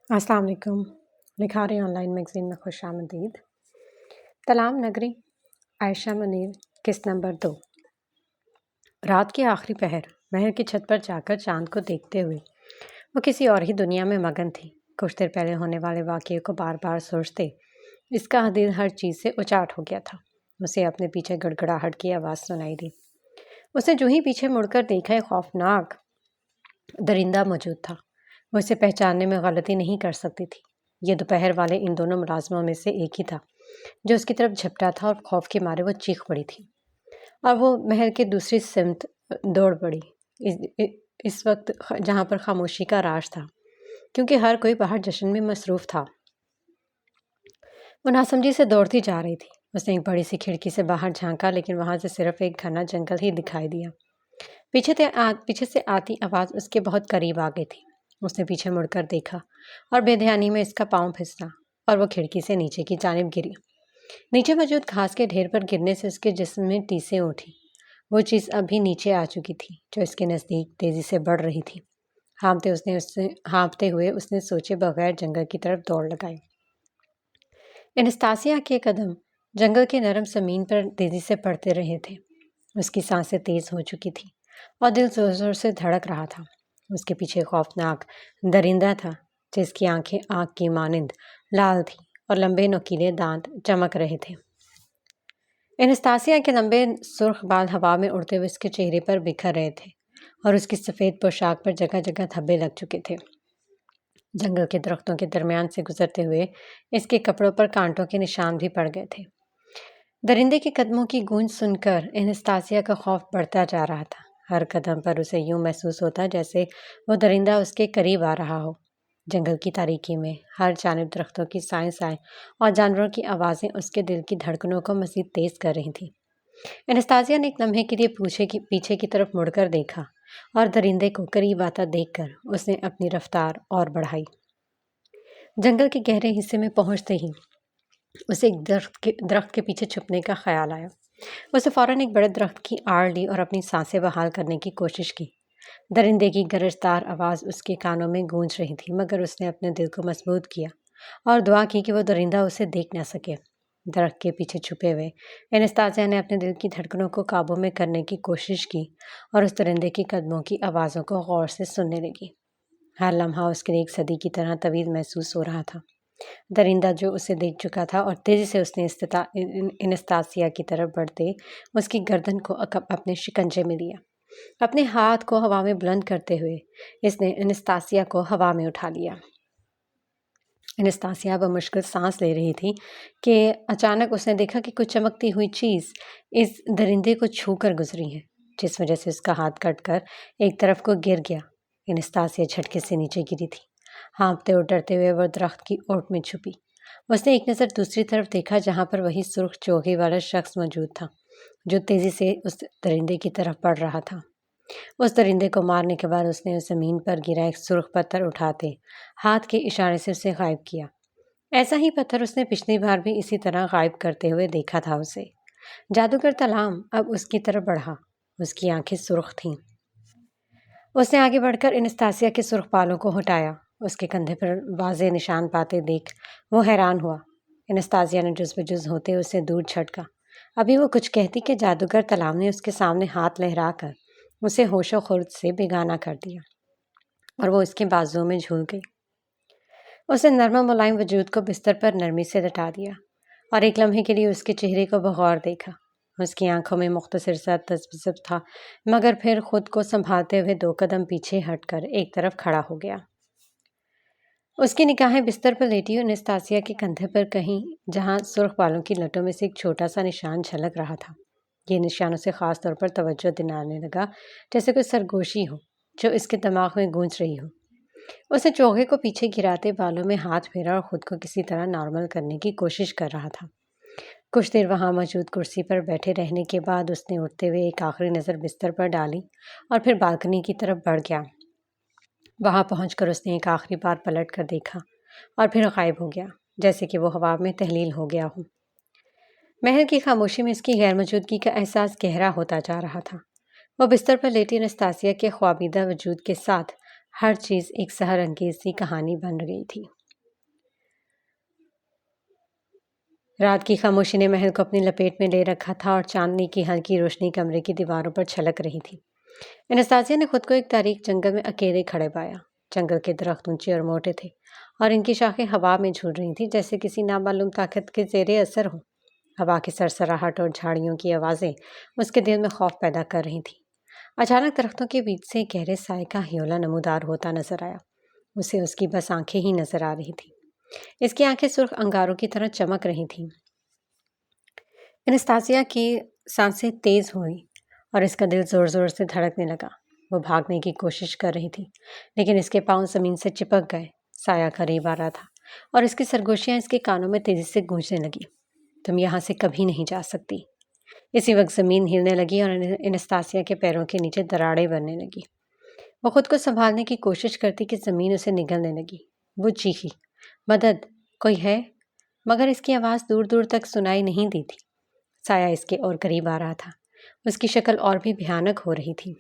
السلام علیکم۔ نکھاری on line magazine میں خوش آمدید۔ تلام نگری، عائشہ منیر، قسط نمبر 2۔ رات کے آخری پہر محل کی چھت پر جا کر چاند کو دیکھتے ہوئے وہ کسی اور ہی دنیا میں مگن تھی۔ کچھ دیر پہلے ہونے والے واقعے کو بار بار سوچتے اس کا دل ہر چیز سے اچاٹ ہو گیا تھا۔ اسے اپنے پیچھے گڑگڑاہٹ کی آواز سنائی دی۔ اسے جو ہی پیچھے مڑ کر دیکھا ایک خوفناک درندہ موجود تھا۔ وہ اسے پہچاننے میں غلطی نہیں کر سکتی تھی۔ یہ دوپہر والے ان دونوں ملازموں میں سے ایک ہی تھا جو اس کی طرف جھپٹا تھا، اور خوف کے مارے وہ چیخ پڑی تھی اور وہ محل کے دوسری سمت دوڑ پڑی، اس وقت جہاں پر خاموشی کا راج تھا، کیونکہ ہر کوئی باہر جشن میں مصروف تھا۔ وہ ناسمجھی سے دوڑتی جا رہی تھی۔ اس نے ایک بڑی سی کھڑکی سے باہر جھانکا، لیکن وہاں سے صرف ایک گھنا جنگل ہی دکھائی دیا۔ پیچھے سے آتی آواز اس کے بہت قریب آ گئی تھی۔ اس نے پیچھے مڑ کر دیکھا اور بے دھیانی میں اس کا پاؤں پھسلا اور وہ کھڑکی سے نیچے کی جانب گری۔ نیچے موجود گھاس کے ڈھیر پر گرنے سے اس کے جسم میں ٹیسیں اٹھی۔ وہ چیز ابھی نیچے آ چکی تھی جو اس کے نزدیک تیزی سے بڑھ رہی تھی۔ ہانپتے ہوئے اس نے سوچے بغیر جنگل کی طرف دوڑ لگائی۔ انستاسیا کے قدم جنگل کے نرم زمین پر تیزی سے پڑتے رہے تھے۔ اس کی سانسیں تیز ہو چکی تھی اور دل زور زور سے دھڑک رہا تھا۔ اس کے پیچھے خوفناک درندہ تھا جس کی آنکھیں آگ کی مانند لال تھیں اور لمبے نوکیلے دانت چمک رہے تھے۔ انستاسیا کے لمبے سرخ بال ہوا میں اڑتے ہوئے اس کے چہرے پر بکھر رہے تھے اور اس کی سفید پوشاک پر جگہ جگہ دھبے لگ چکے تھے۔ جنگل کے درختوں کے درمیان سے گزرتے ہوئے اس کے کپڑوں پر کانٹوں کے نشان بھی پڑ گئے تھے۔ درندے کے قدموں کی گونج سن کر انستاسیا کا خوف بڑھتا جا رہا تھا۔ ہر قدم پر اسے یوں محسوس ہوتا جیسے وہ درندہ اس کے قریب آ رہا ہو۔ جنگل کی تاریکی میں ہر جانب درختوں کی سائیں سائیں اور جانوروں کی آوازیں اس کے دل کی دھڑکنوں کو مزید تیز کر رہی تھیں۔ انستاسیا نے ایک لمحے کے لیے پیچھے کی طرف مڑ کر دیکھا اور درندے کو قریب آتا دیکھ کر اس نے اپنی رفتار اور بڑھائی۔ جنگل کے گہرے حصے میں پہنچتے ہی اسے ایک درخت کے پیچھے چھپنے کا خیال آیا۔ اسے فوراً ایک بڑے درخت کی آڑ لی اور اپنی سانسیں بحال کرنے کی کوشش کی۔ درندے کی گرجدار آواز اس کے کانوں میں گونج رہی تھی، مگر اس نے اپنے دل کو مضبوط کیا اور دعا کی کہ وہ درندہ اسے دیکھ نہ سکے۔ درخت کے پیچھے چھپے ہوئے انستاسیا نے اپنے دل کی دھڑکنوں کو قابو میں کرنے کی کوشش کی اور اس درندے کے قدموں کی آوازوں کو غور سے سننے لگی۔ ہر لمحہ اس کے لیے ایک صدی کی طرح طویل محسوس ہو رہا تھا۔ درندہ جو اسے دیکھ چکا تھا اور تیزی سے اس نے انستاسیا کی طرف بڑھتے اس کی گردن کو اپنے شکنجے میں لیا۔ اپنے ہاتھ کو ہوا میں بلند کرتے ہوئے اس نے انستاسیا کو ہوا میں اٹھا لیا۔ انستاسیا بمشکل سانس لے رہی تھی کہ اچانک اس نے دیکھا کہ کچھ چمکتی ہوئی چیز اس درندے کو چھو کر گزری ہے، جس وجہ سے اس کا ہاتھ کٹ کر ایک طرف کو گر گیا۔ انستاسیا جھٹکے سے نیچے گری تھی۔ ہانپتے اور ڈرتے ہوئے وہ درخت کی اوٹ میں چھپی۔ اس نے ایک نظر دوسری طرف دیکھا جہاں پر وہی سرخ چوغی والا شخص موجود تھا جو تیزی سے اس درندے کی طرف بڑھ رہا تھا۔ اس درندے کو مارنے کے بعد اس نے زمین پر گرا ایک سرخ پتھر اٹھاتے ہاتھ کے اشارے سے اسے غائب کیا۔ ایسا ہی پتھر اس نے پچھلی بار بھی اسی طرح غائب کرتے ہوئے دیکھا تھا اسے۔ جادوگر تلام اب اس کی طرف بڑھا۔ اس کی آنکھیں سرخ تھیں۔ اس نے آگے بڑھ کر انستاسیا کے سرخ بالوں کو ہٹایا۔ اس کے کندھے پر واضح نشان پاتے دیکھ وہ حیران ہوا۔ انستاسیا نے جز بجز ہوتے اسے دور جھٹکا۔ ابھی وہ کچھ کہتی کہ جادوگر تلام نے اس کے سامنے ہاتھ لہرا کر اسے ہوش و خرد سے بیگانہ کر دیا اور وہ اس کے بازوؤں میں جھول گئی۔ اس نے نرم و ملائم وجود کو بستر پر نرمی سے لٹا دیا اور ایک لمحے کے لیے اس کے چہرے کو بغور دیکھا۔ اس کی آنکھوں میں مختصر سا تذبذب تھا، مگر پھر خود کو سنبھالتے ہوئے 2 قدم پیچھے ہٹ کر ایک طرف کھڑا ہو گیا۔ اس کی نگاہیں بستر پر لیٹی انستاسیا کے کندھے پر کہیں جہاں سرخ بالوں کی لٹوں میں سے ایک چھوٹا سا نشان جھلک رہا تھا۔ یہ نشان اسے خاص طور پر توجہ دلانے لگا، جیسے کوئی سرگوشی ہو جو اس کے دماغ میں گونج رہی ہو۔ اسے چوغے کو پیچھے گراتے بالوں میں ہاتھ پھیرا اور خود کو کسی طرح نارمل کرنے کی کوشش کر رہا تھا۔ کچھ دیر وہاں موجود کرسی پر بیٹھے رہنے کے بعد اس نے اٹھتے ہوئے ایک آخری نظر بستر پر ڈالی اور پھر بالکنی کی طرف بڑھ گیا۔ وہاں پہنچ کر اس نے ایک آخری بار پلٹ کر دیکھا اور پھر غائب ہو گیا، جیسے کہ وہ ہوا میں تحلیل ہو گیا ہو۔ محل کی خاموشی میں اس کی غیر موجودگی کا احساس گہرا ہوتا جا رہا تھا۔ وہ بستر پر لیٹی انستاسیا کے خوابیدہ وجود کے ساتھ ہر چیز ایک سحر انگیز سی کہانی بن گئی تھی۔ رات کی خاموشی نے محل کو اپنی لپیٹ میں لے رکھا تھا اور چاندنی کی ہلکی روشنی کمرے کی دیواروں پر چھلک رہی تھی۔ انستاسیا نے خود کو ایک تاریک جنگل میں اکیلے کھڑے پایا۔ جنگل کے درخت اونچے اور موٹے تھے اور ان کی شاخیں ہوا میں جھول رہی تھیں جیسے کسی نامعلوم طاقت کے زیر اثر ہو۔ ہوا کی سرسراہٹ اور جھاڑیوں کی آوازیں اس کے دل میں خوف پیدا کر رہی تھیں۔ اچانک درختوں کے بیچ سے گہرے سائے کا ہیولا نمودار ہوتا نظر آیا۔ اسے اس کی بس آنکھیں ہی نظر آ رہی تھیں۔ اس کی آنکھیں سرخ انگاروں کی طرح چمک رہی تھیں۔ انستاسیا کی سانسیں تیز ہوئیں اور اس کا دل زور زور سے دھڑکنے لگا۔ وہ بھاگنے کی کوشش کر رہی تھی لیکن اس کے پاؤں زمین سے چپک گئے۔ سایہ قریب آ رہا تھا اور اس کی سرگوشیاں اس کے کانوں میں تیزی سے گونجنے لگی۔ تم یہاں سے کبھی نہیں جا سکتی۔ اسی وقت زمین ہلنے لگی اور انستاسیا کے پیروں کے نیچے دراڑیں بننے لگی۔ وہ خود کو سنبھالنے کی کوشش کرتی کہ زمین اسے نگلنے لگی۔ وہ چیخی، مدد، کوئی ہے؟ مگر اس کی آواز دور دور تک سنائی نہیں دی تھی۔ سایہ اس کے اور قریب آ رہا تھا۔ اس کی شکل اور بھی بھیانک ہو رہی تھی۔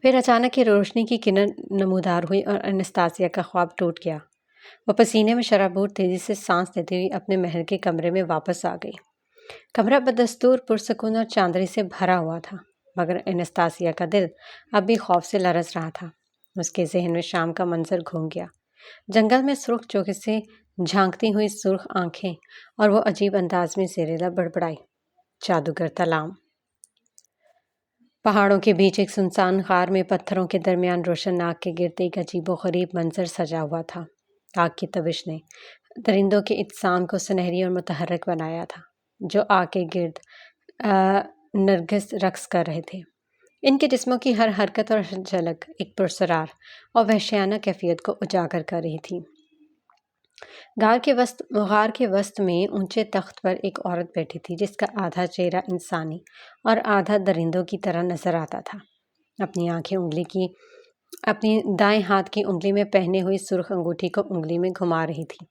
پھر اچانک یہ روشنی کی کرن نمودار ہوئی اور انستاسیا کا خواب ٹوٹ گیا۔ وہ پسینے میں شرابور تیزی سے سانس لیتے ہوئی اپنے محل کے کمرے میں واپس آ گئی۔ کمرہ بدستور پرسکون اور چاندنی سے بھرا ہوا تھا مگر انستاسیا کا دل اب بھی خوف سے لرز رہا تھا۔ اس کے ذہن میں شام کا منظر گھوم گیا۔ جنگل میں سرخ چوکے سے جھانکتی ہوئی سرخ آنکھیں اور وہ عجیب انداز میں زیر لب بڑبڑائی، جادوگر تلام۔ پہاڑوں کے بیچ ایک سنسان غار میں پتھروں کے درمیان روشن آگ کے گرد ایک عجیب و غریب منظر سجا ہوا تھا۔ آگ کی تبش نے درندوں کے اجسام کو سنہری اور متحرک بنایا تھا جو آگ کے گرد نرگس رقص کر رہے تھے۔ ان کے جسموں کی ہر حرکت اور جھلک ایک پرسرار اور وحشیانہ کیفیت کو اجاگر کر رہی تھی۔ غار کے وسط میں اونچے تخت پر ایک عورت بیٹھی تھی جس کا آدھا چہرہ انسانی اور آدھا درندوں کی طرح نظر آتا تھا۔ اپنی دائیں ہاتھ کی انگلی میں پہنے ہوئی سرخ انگوٹھی کو انگلی میں گھما رہی تھی۔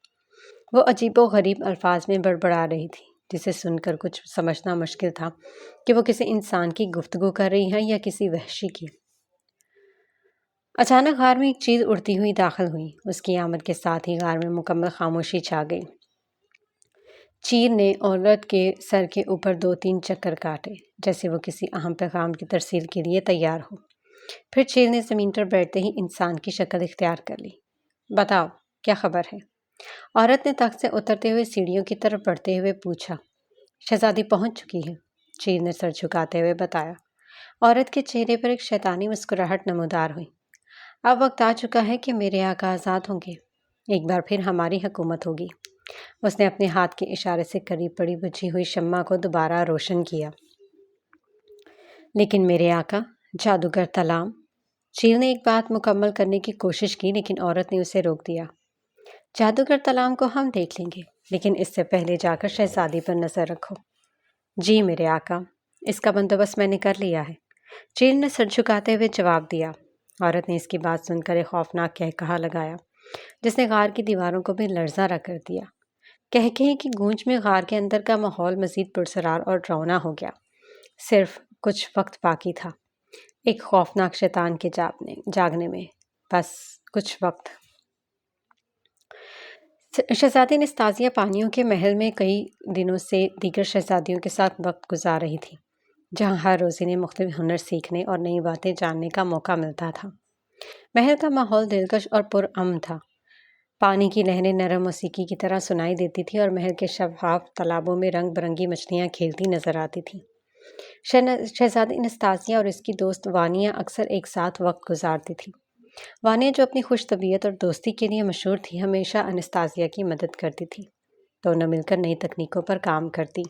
وہ عجیب و غریب الفاظ میں بڑبڑا رہی تھی جسے سن کر کچھ سمجھنا مشکل تھا کہ وہ کسی انسان کی گفتگو کر رہی ہے یا کسی وحشی کی۔ اچانک غار میں ایک چیز اڑتی ہوئی داخل ہوئی۔ اس کی آمد کے ساتھ ہی غار میں مکمل خاموشی چھا گئی۔ چیر نے عورت کے سر کے اوپر 2-3 چکر کاٹے جیسے وہ کسی اہم پیغام کی ترسیل کے لیے تیار ہو۔ پھر چیر نے زمین پر بیٹھتے ہی انسان کی شکل اختیار کر لی۔ بتاؤ، کیا خبر ہے؟ عورت نے تخت سے اترتے ہوئے سیڑھیوں کی طرف بڑھتے ہوئے پوچھا۔ شہزادی پہنچ چکی ہے، چیر نے سر جھکاتے ہوئے بتایا۔ عورت کے چہرے پر ایک شیطانی مسکراہٹ نمودار ہوئی۔ اب وقت آ چکا ہے کہ میرے آقا آزاد ہوں گے۔ ایک بار پھر ہماری حکومت ہوگی۔ اس نے اپنے ہاتھ کے اشارے سے قریب پڑی بجھی ہوئی شمع کو دوبارہ روشن کیا۔ لیکن میرے آقا، جادوگر تلام۔ چیر نے ایک بات مکمل کرنے کی کوشش کی لیکن عورت نے اسے روک دیا۔ جادوگر تلام کو ہم دیکھ لیں گے لیکن اس سے پہلے جا کر شہزادی پر نظر رکھو۔ جی میرے آقا، اس کا بندوبست میں نے کر لیا ہے، چیر نے سر جھکاتے ہوئے جواب دیا۔ عورت نے اس کی بات سن کر ایک خوفناک قہقہا لگایا جس نے غار کی دیواروں کو بھی لرزاں رکھ کر دیا۔ قہقہے کی گونج میں غار کے اندر کا ماحول مزید پرسرار اور ڈراؤنا ہو گیا۔ صرف کچھ وقت باقی تھا ایک خوفناک شیطان کے جاگنے میں، بس کچھ وقت۔ شہزادی انستاسیا پانیوں کے محل میں کئی دنوں سے دیگر شہزادیوں کے ساتھ وقت گزار رہی تھی جہاں ہر روز انہیں مختلف ہنر سیکھنے اور نئی باتیں جاننے کا موقع ملتا تھا۔ محل کا ماحول دلکش اور پرامن تھا۔ پانی کی لہریں نرم موسیقی کی طرح سنائی دیتی تھی اور محل کے شفاف تالابوں میں رنگ برنگی مچھلیاں کھیلتی نظر آتی تھیں۔ شہزادی انستاسیا اور اس کی دوست وانیا اکثر ایک ساتھ وقت گزارتی تھی۔ وانیا جو اپنی خوش طبیعت اور دوستی کے لیے مشہور تھی ہمیشہ انستاسیا کی مدد کرتی تھی۔ دونوں مل کر نئی تکنیکوں پر کام کرتی۔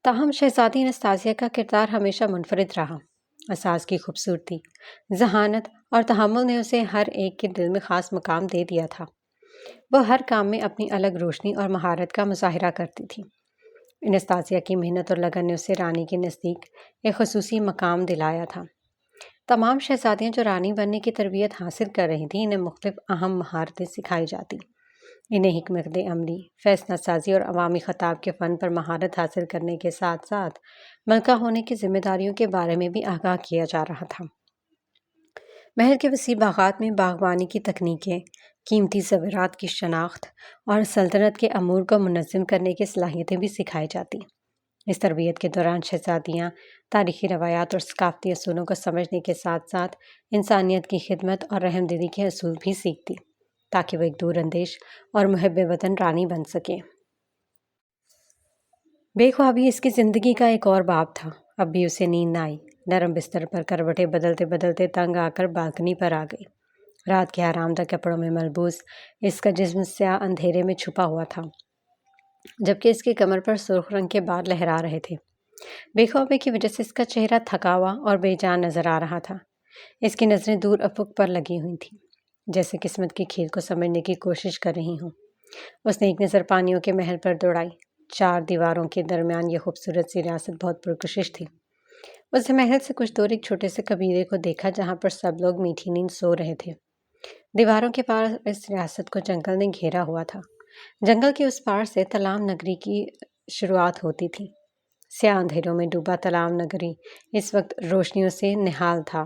تاہم شہزادی انستاسیا کا کردار ہمیشہ منفرد رہا۔ اساس کی خوبصورتی، ذہانت اور تحمل نے اسے ہر ایک کے دل میں خاص مقام دے دیا تھا۔ وہ ہر کام میں اپنی الگ روشنی اور مہارت کا مظاہرہ کرتی تھی۔ انستاسیا کی محنت اور لگن نے اسے رانی کے نزدیک ایک خصوصی مقام دلایا تھا۔ تمام شہزادیاں جو رانی بننے کی تربیت حاصل کر رہی تھیں انہیں مختلف اہم مہارتیں سکھائی جاتی۔ انہیں حکمت عملی، فیصلہ سازی اور عوامی خطاب کے فن پر مہارت حاصل کرنے کے ساتھ ساتھ ملکہ ہونے کی ذمہ داریوں کے بارے میں بھی آگاہ کیا جا رہا تھا۔ محل کے وسیع باغات میں باغبانی کی تکنیکیں، قیمتی زیورات کی شناخت اور سلطنت کے امور کو منظم کرنے کی صلاحیتیں بھی سکھائی جاتی۔ اس تربیت کے دوران شہزادیاں تاریخی روایات اور ثقافتی اصولوں کو سمجھنے کے ساتھ ساتھ انسانیت کی خدمت اور رحم دلی کے اصول بھی سیکھتی، تاکہ وہ ایک دور اندیش اور محب وطن رانی بن سکیں۔ بے خوابی اس کی زندگی کا ایک اور باب تھا۔ اب بھی اسے نیند نہ آئی۔ نرم بستر پر کروٹیں بدلتے بدلتے تنگ آ کر بالکنی پر آ گئی۔ رات کے آرام دہ کپڑوں میں ملبوس اس کا جسم سیاہ اندھیرے میں چھپا ہوا تھا، جبکہ اس کی کمر پر سرخ رنگ کے بال لہرا رہے تھے۔ بے خوابی کی وجہ سے اس کا چہرہ تھکا ہوا اور بے جان نظر آ رہا تھا۔ اس کی نظریں دور افق پر لگی ہوئی تھیں، جیسے قسمت کے کھیل کو سمجھنے کی کوشش کر رہی ہوں۔ اس نے ایک نظر پانیوں کے محل پر دوڑائی۔ 4 دیواروں کے درمیان یہ خوبصورت سی ریاست بہت پرکشش تھی۔ اس نے محل سے کچھ دور ایک چھوٹے سے قبیلے کو دیکھا جہاں پر سب لوگ میٹھی نیند سو رہے تھے۔ دیواروں کے پار اس ریاست کو جنگل نے گھیرا ہوا تھا۔ جنگل کے اس پار سے تلام نگری کی شروعات ہوتی تھی۔ سیاہ اندھیروں میں ڈوبا تلام نگری اس وقت روشنیوں سے نہال تھا۔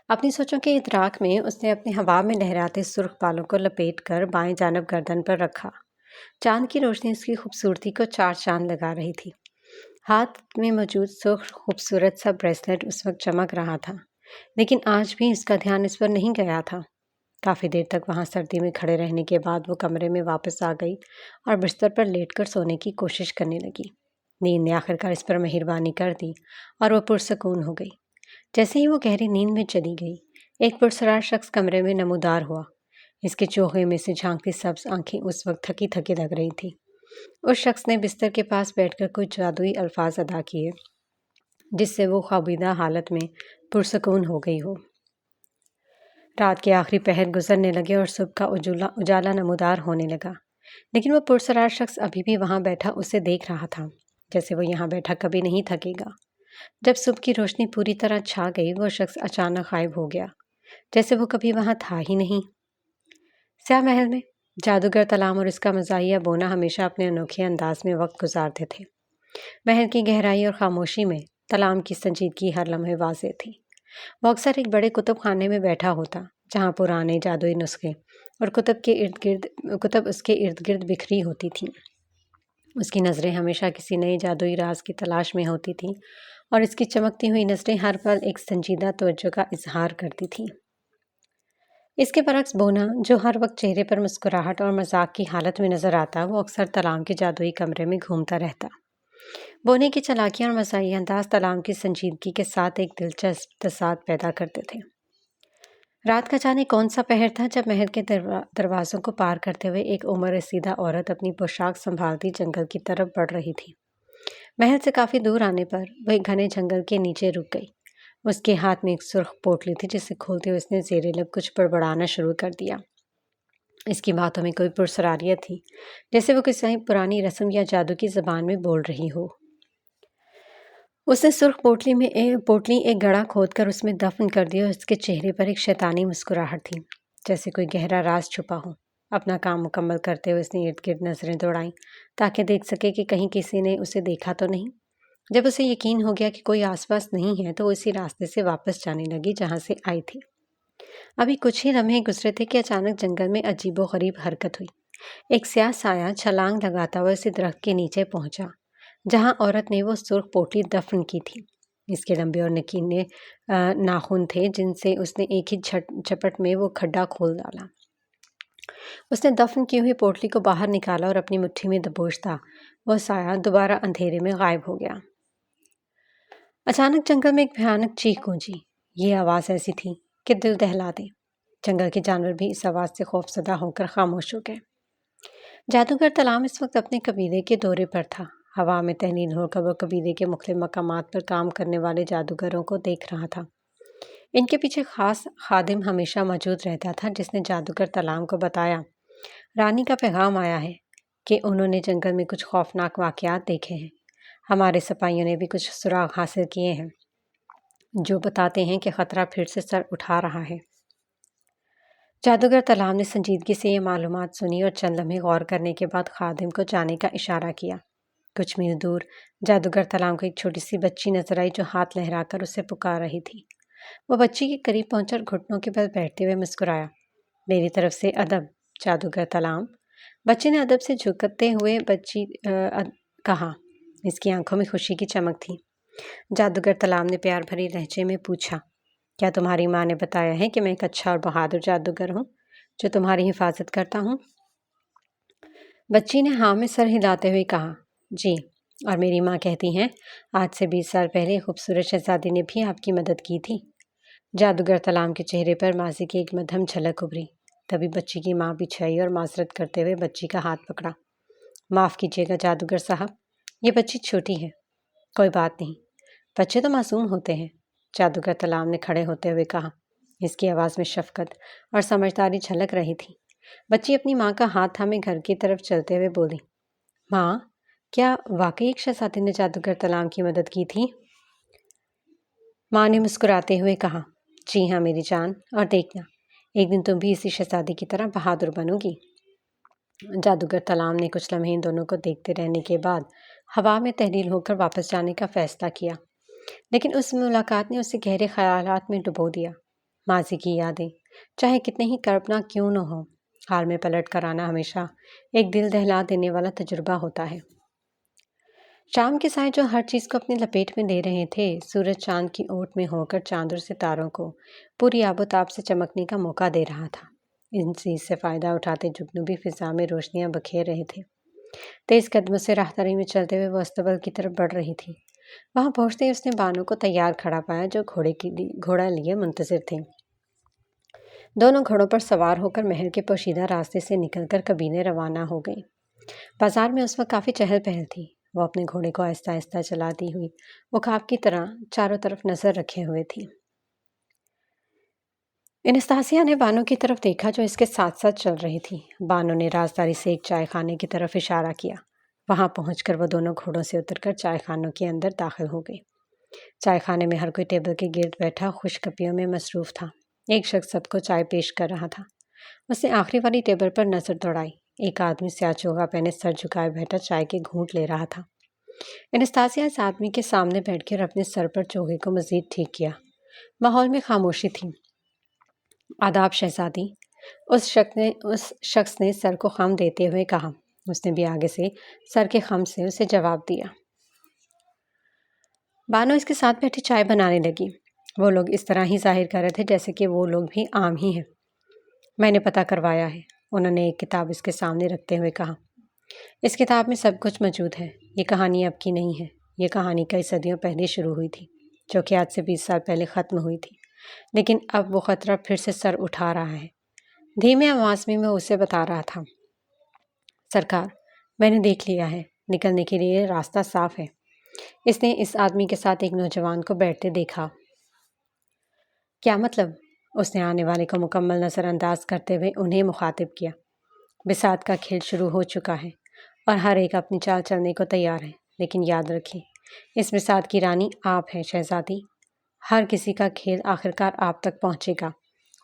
اپنی سوچوں کے ادراک میں اس نے اپنے ہوا میں لہراتے سرخ بالوں کو لپیٹ کر بائیں جانب گردن پر رکھا۔ چاند کی روشنی اس کی خوبصورتی کو 4 چاند لگا رہی تھی۔ ہاتھ میں موجود سرخ خوبصورت سا بریسلٹ اس وقت چمک رہا تھا، لیکن آج بھی اس کا دھیان اس پر نہیں گیا تھا۔ کافی دیر تک وہاں سردی میں کھڑے رہنے کے بعد وہ کمرے میں واپس آ گئی اور بستر پر لیٹ کر سونے کی کوشش کرنے لگی۔ نیند نے آخرکار اس پر مہربانی کر دی اور وہ پرسکون ہو گئی۔ جیسے ہی وہ گہری نیند میں چلی گئی، ایک پرسرار شخص کمرے میں نمودار ہوا۔ اس کے چوغے میں سے جھانکتی سبز آنکھیں اس وقت تھکی تھکی لگ رہی تھیں۔ اس شخص نے بستر کے پاس بیٹھ کر کچھ جادوئی الفاظ ادا کیے، جس سے وہ خوابیدہ حالت میں پرسکون ہو گئی ہو۔ رات کے آخری پہر گزرنے لگے اور صبح کا اجالا نمودار ہونے لگا، لیکن وہ پرسرار شخص ابھی بھی وہاں بیٹھا اسے دیکھ رہا تھا، جیسے وہ یہاں بیٹھا کبھی نہیں تھکے گا۔ جب صبح کی روشنی پوری طرح چھا گئی، وہ شخص اچانک غائب ہو گیا، جیسے وہ کبھی وہاں تھا ہی نہیں۔ سیاہ محل میں جادوگر تلام اور اس کا مزاحیہ بونا ہمیشہ اپنے انوکھے انداز میں وقت گزارتے تھے۔ محل کی گہرائی اور خاموشی میں تلام کی سنجیدگی ہر لمحے واضح تھی۔ وہ اکثر ایک بڑے کتب خانے میں بیٹھا ہوتا، جہاں پرانے جادوئی نسخے اور کتب اس کے ارد گرد بکھری ہوتی تھیں۔ اس کی نظریں ہمیشہ کسی نئے جادوئی راز کی تلاش میں ہوتی تھیں، اور اس کی چمکتی ہوئی نظریں ہر پل ایک سنجیدہ توجہ کا اظہار کرتی تھیں۔ اس کے برعکس بونا، جو ہر وقت چہرے پر مسکراہٹ اور مذاق کی حالت میں نظر آتا، وہ اکثر تلام کے جادوئی کمرے میں گھومتا رہتا۔ بونے کی چالاکیاں اور مزاحیہ انداز تلام کی سنجیدگی کے ساتھ ایک دلچسپ تصاد پیدا کرتے تھے۔ رات کا جانے کون سا پہر تھا جب محل کے دروازوں کو پار کرتے ہوئے ایک عمر رسیدہ عورت اپنی پوشاک سنبھالتی جنگل کی طرف بڑھ رہی تھی۔ محل سے کافی دور آنے پر وہ ایک گھنے جنگل کے نیچے رک گئی۔ اس کے ہاتھ میں ایک سرخ پوٹلی تھی، جسے کھولتے ہوئے اس نے زیر لب کچھ بڑبڑانا شروع کر دیا۔ اس کی باتوں میں کوئی پرسراریت تھی، جیسے وہ کسی پرانی رسم یا جادو کی زبان میں بول رہی ہو۔ اس نے سرخ پوٹلی ایک گڑھا کھود کر اس میں دفن کر دیا اور اس کے چہرے پر ایک شیطانی مسکراہٹ تھی، جیسے کوئی گہرا راز چھپا ہو۔ اپنا کام مکمل کرتے ہوئے اس نے ارد گرد نظریں دوڑائیں تاکہ دیکھ سکے کہ کہیں کسی نے اسے دیکھا تو نہیں۔ جب اسے یقین ہو گیا کہ کوئی آس پاس نہیں ہے، تو وہ اسی راستے سے واپس جانے لگی جہاں سے آئی تھی۔ ابھی کچھ ہی لمحے گزرے تھے کہ اچانک جنگل میں عجیب و غریب حرکت ہوئی۔ ایک سیاہ سایہ چھلانگ لگاتا ہوا اسی درخت کے نیچے پہنچا جہاں عورت نے وہ سرخ پوٹلی دفن کی تھی۔ اس کے لمبے اور نکینے ناخن تھے، جن سے اس نے ایک ہی جھپٹ میں وہ کھڈا کھول ڈالا۔ اس نے دفن کی ہوئی پوٹلی کو باہر نکالا اور اپنی مٹھی میں دبوچتا وہ سایہ دوبارہ اندھیرے میں غائب ہو گیا۔ اچانک جنگل میں ایک بھیانک چیخ گونجی۔ یہ آواز ایسی تھی کہ دل دہلا دے۔ جنگل کے جانور بھی اس آواز سے خوفزدہ ہو کر خاموش ہو گئے۔ جادوگر تلام اس وقت اپنے قبیلے کے دورے پر تھا۔ ہوا میں تحلیل ہو کر وہ قبیلے کے مختلف مقامات پر کام کرنے والے جادوگروں کو دیکھ رہا تھا۔ ان کے پیچھے خاص خادم ہمیشہ موجود رہتا تھا، جس نے جادوگر تلام کو بتایا، رانی کا پیغام آیا ہے کہ انہوں نے جنگل میں کچھ خوفناک واقعات دیکھے ہیں۔ ہمارے سپاہیوں نے بھی کچھ سراغ حاصل کیے ہیں جو بتاتے ہیں کہ خطرہ پھر سے سر اٹھا رہا ہے۔ جادوگر تلام نے سنجیدگی سے یہ معلومات سنی اور چند لمحے غور کرنے کے بعد خادم کو جانے کا اشارہ کیا۔ کچھ میل دور جادوگر تلام کو ایک چھوٹی سی بچی نظر آئی جو ہاتھ لہرا کر اسے پکار رہی تھی۔ وہ بچی کے قریب پہنچ اور گھٹنوں کے بل بیٹھتے ہوئے مسکرایا۔ میری طرف سے ادب جادوگر تلام۔ بچے نے ادب سے جھکتے ہوئے کہا۔ اس کی آنکھوں میں خوشی کی چمک تھی۔ جادوگر تلام نے پیار بھری لہجے میں پوچھا، کیا تمہاری ماں نے بتایا ہے کہ میں ایک اچھا اور بہادر جادوگر ہوں جو تمہاری حفاظت کرتا ہوں؟ بچی نے ہاں میں سر ہلاتے ہوئے کہا، جی، اور میری ماں کہتی ہیں آج سے 20 سال پہلے خوبصورت شہزادی نے بھی آپ کی مدد کی تھی۔ جادوگر تلام کے چہرے پر ماضی کی ایک مدھم جھلک ابھری۔ تبھی بچی کی ماں پیچھے آئی اور معذرت کرتے ہوئے بچی کا ہاتھ پکڑا۔ معاف کیجیے گا جادوگر صاحب، یہ بچی چھوٹی ہے۔ کوئی بات نہیں، بچے تو معصوم ہوتے ہیں، جادوگر تلام نے کھڑے ہوتے ہوئے کہا۔ اس کی آواز میں شفقت اور سمجھداری جھلک رہی تھی۔ بچی اپنی ماں کا ہاتھ تھامے گھر کی طرف چلتے ہوئے بولی، ماں، کیا واقعی ایک شہزادی نے جادوگر تلام کی مدد کی تھی؟ ماں نے مسکراتے ہوئے کہا، جی ہاں میری جان، اور دیکھنا ایک دن تم بھی اسی شہزادی کی طرح بہادر بنو گی۔ جادوگر تلام نے کچھ لمحے ان دونوں کو دیکھتے رہنے کے بعد ہوا میں تحلیل ہو کر واپس جانے کا فیصلہ کیا، لیکن اس ملاقات نے اسے گہرے خیالات میں ڈبو دیا۔ ماضی کی یادیں چاہے کتنے ہی کربناک کیوں نہ ہو، حال میں پلٹ کر آنا ہمیشہ ایک دل دہلا دینے والا تجربہ ہوتا ہے۔ شام کے سائے جو ہر چیز کو اپنی لپیٹ میں لے رہے تھے، سورج چاند کی اوٹ میں ہو کر چاند اور ستاروں کو پوری آب و تاب سے چمکنے کا موقع دے رہا تھا۔ ان چیز سے فائدہ اٹھاتے جگنوبی فضا میں روشنیاں بکھیر رہے تھے۔ تیز قدموں سے راہداری میں چلتے ہوئے وہ استبل کی طرف بڑھ رہی تھی۔ وہاں پہنچتے ہی اس نے بانو کو تیار کھڑا پایا جو گھوڑا لیے منتظر تھے۔ دونوں گھوڑوں پر سوار ہو کر محل کے پوشیدہ راستے سے نکل کر کبینے روانہ ہو گئے۔ بازار میں اس وقت کافی چہل پہل تھی۔ وہ اپنے گھوڑے کو آہستہ آہستہ چلاتی ہوئی عقاب کی طرح چاروں طرف نظر رکھے ہوئے تھی۔ انستاسیا نے بانو کی طرف دیکھا جو اس کے ساتھ ساتھ چل رہی تھی۔ بانو نے رازداری سے ایک چائے خانے کی طرف اشارہ کیا۔ وہاں پہنچ کر وہ دونوں گھوڑوں سے اتر کر چائے خانوں کے اندر داخل ہو گئے۔ چائے خانے میں ہر کوئی ٹیبل کے گرد بیٹھا خوش گپیوں میں مصروف تھا۔ ایک شخص سب کو چائے پیش کر رہا تھا۔ اس نے آخری والی ٹیبل پر نظر دوڑائی۔ ایک آدمی سیاہ چوغا پہنے سر جھکائے بیٹھا چائے کے گھونٹ لے رہا تھا۔ انستاسیا اس آدمی کے سامنے بیٹھ کر اپنے سر پر چوغے کو مزید ٹھیک کیا۔ ماحول میں خاموشی تھی۔ آداب شہزادی، اس شخص نے سر کو خم دیتے ہوئے کہا۔ اس نے بھی آگے سے سر کے خم سے اسے جواب دیا۔ بانو اس کے ساتھ بیٹھی چائے بنانے لگی۔ وہ لوگ اس طرح ہی ظاہر کر رہے تھے جیسے کہ وہ لوگ بھی عام ہی ہیں۔ میں نے پتہ کروایا ہے، انہوں نے ایک کتاب اس کے سامنے رکھتے ہوئے کہا۔ اس کتاب میں سب کچھ موجود ہے۔ یہ کہانی اب کی نہیں ہے، یہ کہانی کئی صدیوں پہلے شروع ہوئی تھی، جو کہ آج سے 20 سال پہلے ختم ہوئی تھی، لیکن اب وہ خطرہ پھر سے سر اٹھا رہا ہے۔ دھیمے آواز میں وہ اسے بتا رہا تھا۔ سرکار، میں نے دیکھ لیا ہے، نکلنے کے لیے راستہ صاف ہے۔ اس نے اس آدمی کے ساتھ ایک نوجوان کو بیٹھتے دیکھا۔ کیا مطلب؟ اس نے آنے والے کو مکمل نظر انداز کرتے ہوئے انہیں مخاطب کیا۔ بساط کا کھیل شروع ہو چکا ہے اور ہر ایک اپنی چال چلنے کو تیار ہے، لیکن یاد رکھیں اس بساط کی رانی آپ ہیں شہزادی۔ ہر کسی کا کھیل آخرکار آپ تک پہنچے گا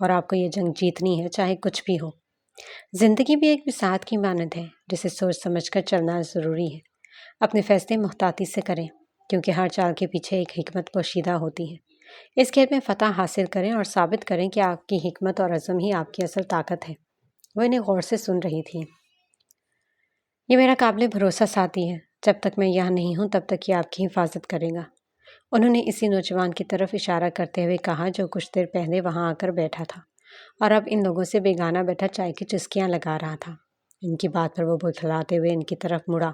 اور آپ کو یہ جنگ جیتنی ہے چاہے کچھ بھی ہو۔ زندگی بھی ایک بساط کی مانند ہے جسے سوچ سمجھ کر چلنا ضروری ہے۔ اپنے فیصلے محتاطی سے کریں کیونکہ ہر چال کے پیچھے ایک حکمت پوشیدہ ہوتی ہے۔ اس کھیل میں فتح حاصل کریں اور ثابت کریں کہ آپ کی حکمت اور عزم ہی آپ کی اصل طاقت ہے۔ وہ انہیں غور سے سن رہی تھی۔ یہ میرا قابل بھروسہ ساتھی ہے، جب تک میں یہاں نہیں ہوں تب تک یہ آپ کی حفاظت کرے گا۔ انہوں نے اسی نوجوان کی طرف اشارہ کرتے ہوئے کہا جو کچھ دیر پہلے وہاں آ کر بیٹھا تھا اور اب ان لوگوں سے بیگانہ بیٹھا چائے کی چسکیاں لگا رہا تھا۔ ان کی بات پر وہ بھڑبڑاتے ہوئے ان کی طرف مڑا۔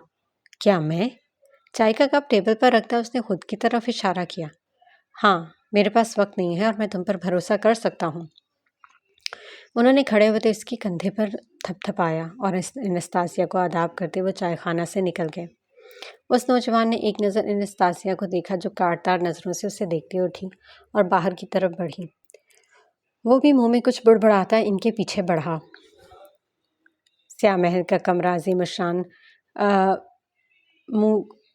کیا میں؟ چائے کا کپ ٹیبل پر رکھتا اس نے خود کی طرف اشارہ کیا۔ ہاں، میرے پاس وقت نہیں ہے اور میں تم پر بھروسہ کر سکتا ہوں۔ انہوں نے کھڑے ہوتے اس کے کندھے پر تھپ تھپایا اور انستاسیا کو آداب کرتے وہ چائے خانہ سے نکل گئے۔ اس نوجوان نے ایک نظر انستاسیا کو دیکھا جو کاٹدار نظروں سے اسے دیکھتے اٹھی اور باہر کی طرف بڑھی۔ وہ بھی منہ میں کچھ بڑبڑاتا ان کے پیچھے بڑھا۔ سیاہ محل کا کمرہ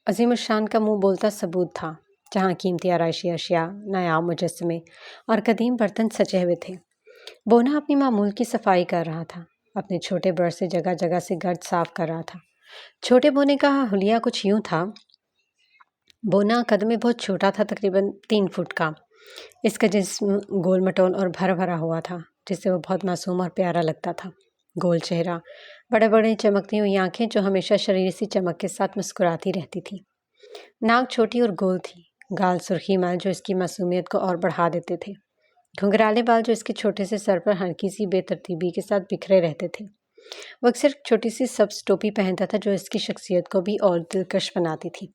عظیم الشان کا منہ بولتا ثبوت تھا، جہاں قیمتی آرائشی اشیاء، نایاب مجسمے اور قدیم برتن سجے ہوئے تھے۔ بونا اپنی معمول کی صفائی کر رہا تھا، اپنے چھوٹے برش سے جگہ جگہ سے گرد صاف کر رہا تھا۔ چھوٹے بونے کا حلیہ کچھ یوں تھا۔ بونا قد میں بہت چھوٹا تھا، تقریباً 3 فٹ کا، اس کا جسم گول مٹول اور بھرا بھرا ہوا تھا، جس سے وہ بہت معصوم اور پیارا لگتا تھا۔ گول چہرہ، بڑے بڑے چمکتی ہوئی آنکھیں جو ہمیشہ شریر سی چمک کے ساتھ مسکراتی رہتی تھی۔ ناک چھوٹی اور گول تھی، گال سرخی مال جو اس کی معصومیت کو اور بڑھا دیتے تھے، گھنگرالے بال جو اس کے چھوٹے سے سر پر ہلکی سی بے ترتیبی کے ساتھ بکھرے رہتے تھے۔ وہ اکثر چھوٹی سی سبز ٹوپی پہنتا تھا جو اس کی شخصیت کو بھی اور دلکش بناتی تھی۔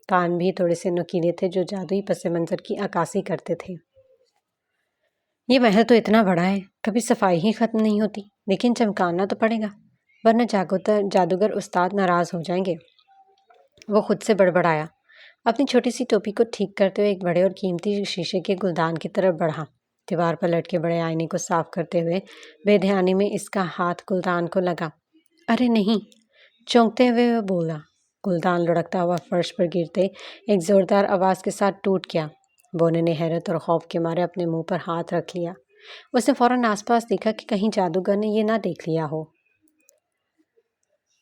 کان بھی تھوڑے سے نکیلے تھے جو جادوئی پس منظر کی عکاسی کرتے تھے۔ یہ محل تو اتنا بڑا ہے، کبھی صفائی ہی ختم نہیں ہوتی، لیکن چمکانا تو پڑے گا ورنہ جادوگر استاد ناراض ہو جائیں گے، وہ خود سے بڑبڑایا، اپنی چھوٹی سی ٹوپی کو ٹھیک کرتے ہوئے ایک بڑے اور قیمتی شیشے کے گلدان کی طرف بڑھا۔ دیوار پر لٹکے بڑے آئینے کو صاف کرتے ہوئے بے دھیانی میں اس کا ہاتھ گلدان کو لگا۔ ارے نہیں، چونکتے ہوئے وہ بولا۔ گلدان لڑکتا ہوا فرش پر گرتے ایک زوردار آواز کے ساتھ ٹوٹ گیا۔ بونے نے حیرت اور خوف کے مارے اپنے منہ پر ہاتھ رکھ لیا۔ اس نے فوراً آس پاس دیکھا کہ کہیں جادوگر نے یہ نہ دیکھ لیا ہو۔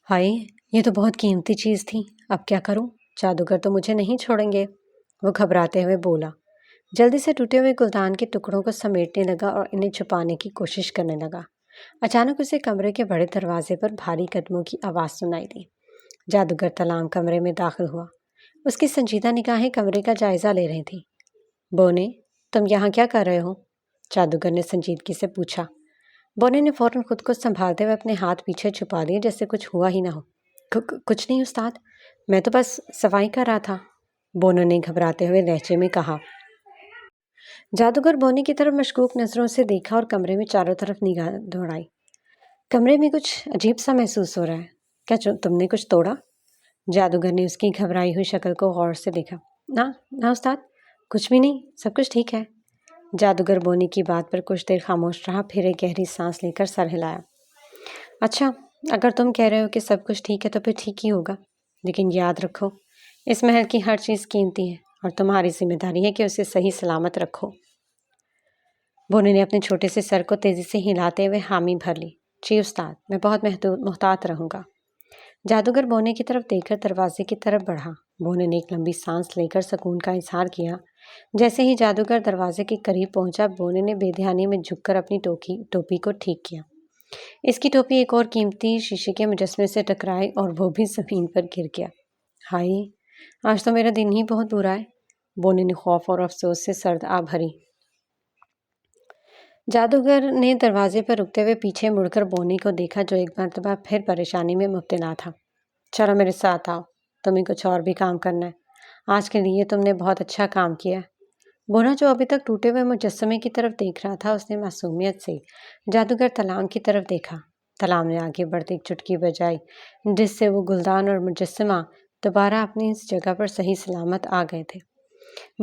ہائے، یہ تو بہت قیمتی چیز تھی، اب کیا کروں؟ جادوگر تو مجھے نہیں چھوڑیں گے، وہ گھبراتے ہوئے بولا۔ جلدی سے ٹوٹے ہوئے گلدان کے ٹکڑوں کو سمیٹنے لگا اور انہیں چھپانے کی کوشش کرنے لگا۔ اچانک اسے کمرے کے بڑے دروازے پر بھاری قدموں کی آواز سنائی دی۔ جادوگر تلام کمرے میں داخل ہوا۔ اس کی سنجیدہ نگاہیں کمرے کا جائزہ لے رہی تھیں۔ بونے، تم یہاں کیا کر رہے ہو؟ جادوگر نے سنجیدگی سے پوچھا۔ بونے نے فوراً خود کو سنبھالتے ہوئے اپنے ہاتھ پیچھے چھپا لیے جیسے کچھ ہوا ہی نہ ہو۔ کچھ نہیں استاد، میں تو بس صفائی کر رہا تھا، بونے نے گھبراتے ہوئے لہجے میں کہا۔ جادوگر بونے کی طرف مشکوک نظروں سے دیکھا اور کمرے میں چاروں طرف نگاہ دوڑائی۔ کمرے میں کچھ عجیب سا محسوس ہو رہا ہے، کیا تم نے کچھ توڑا؟ جادوگر نے اس کی گھبرائی ہوئی شکل کو غور سے دیکھا۔ نہ استاد، کچھ بھی نہیں، سب کچھ ٹھیک ہے۔ جادوگر بونے کی بات پر کچھ دیر خاموش رہا، پھر ایک گہری سانس لے کر سر ہلایا۔ اچھا، اگر تم کہہ رہے ہو کہ سب کچھ ٹھیک ہے تو پھر ٹھیک ہی ہوگا، لیکن یاد رکھو اس محل کی ہر چیز قیمتی ہے اور تمہاری ذمہ داری ہے کہ اسے صحیح سلامت رکھو۔ بونے نے اپنے چھوٹے سے سر کو تیزی سے ہلاتے ہوئے حامی بھر لی۔ جی استاد، میں بہت محتاط رہوں گا۔ جادوگر بونے کی طرف دیکھ کر دروازے کی طرف بڑھا۔ بونے نے ایک لمبی سانس لے کر سکون کا اظہار کیا۔ جیسے ہی جادوگر دروازے کے قریب پہنچا، بونے نے بے دھیانی میں جھک کر اپنی ٹوپی کو ٹھیک کیا۔ اس کی ٹوپی ایک اور قیمتی شیشے کے مجسمے سے ٹکرائی اور وہ بھی زمین پر گر گیا۔ ہائے، آج تو میرا دن ہی بہت برا ہے، بونے نے خوف اور افسوس سے سرد آہ بھری۔ جادوگر نے دروازے پر رکتے ہوئے پیچھے مڑ کر بونے کو دیکھا جو ایک مرتبہ پھر پریشانی میں مبتلا تھا۔ چلو میرے ساتھ آؤ، تمہیں کچھ اور بھی کام کرنا ہے، آج کے لیے تم نے بہت اچھا کام کیا۔ بونا جو ابھی تک ٹوٹے ہوئے مجسمے کی طرف دیکھ رہا تھا، اس نے معصومیت سے جادوگر تلام کی طرف دیکھا۔ تلام نے آگے بڑھتے ایک چٹکی بجائی جس سے وہ گلدان اور مجسمہ دوبارہ اپنی اس جگہ پر صحیح سلامت آ گئے تھے۔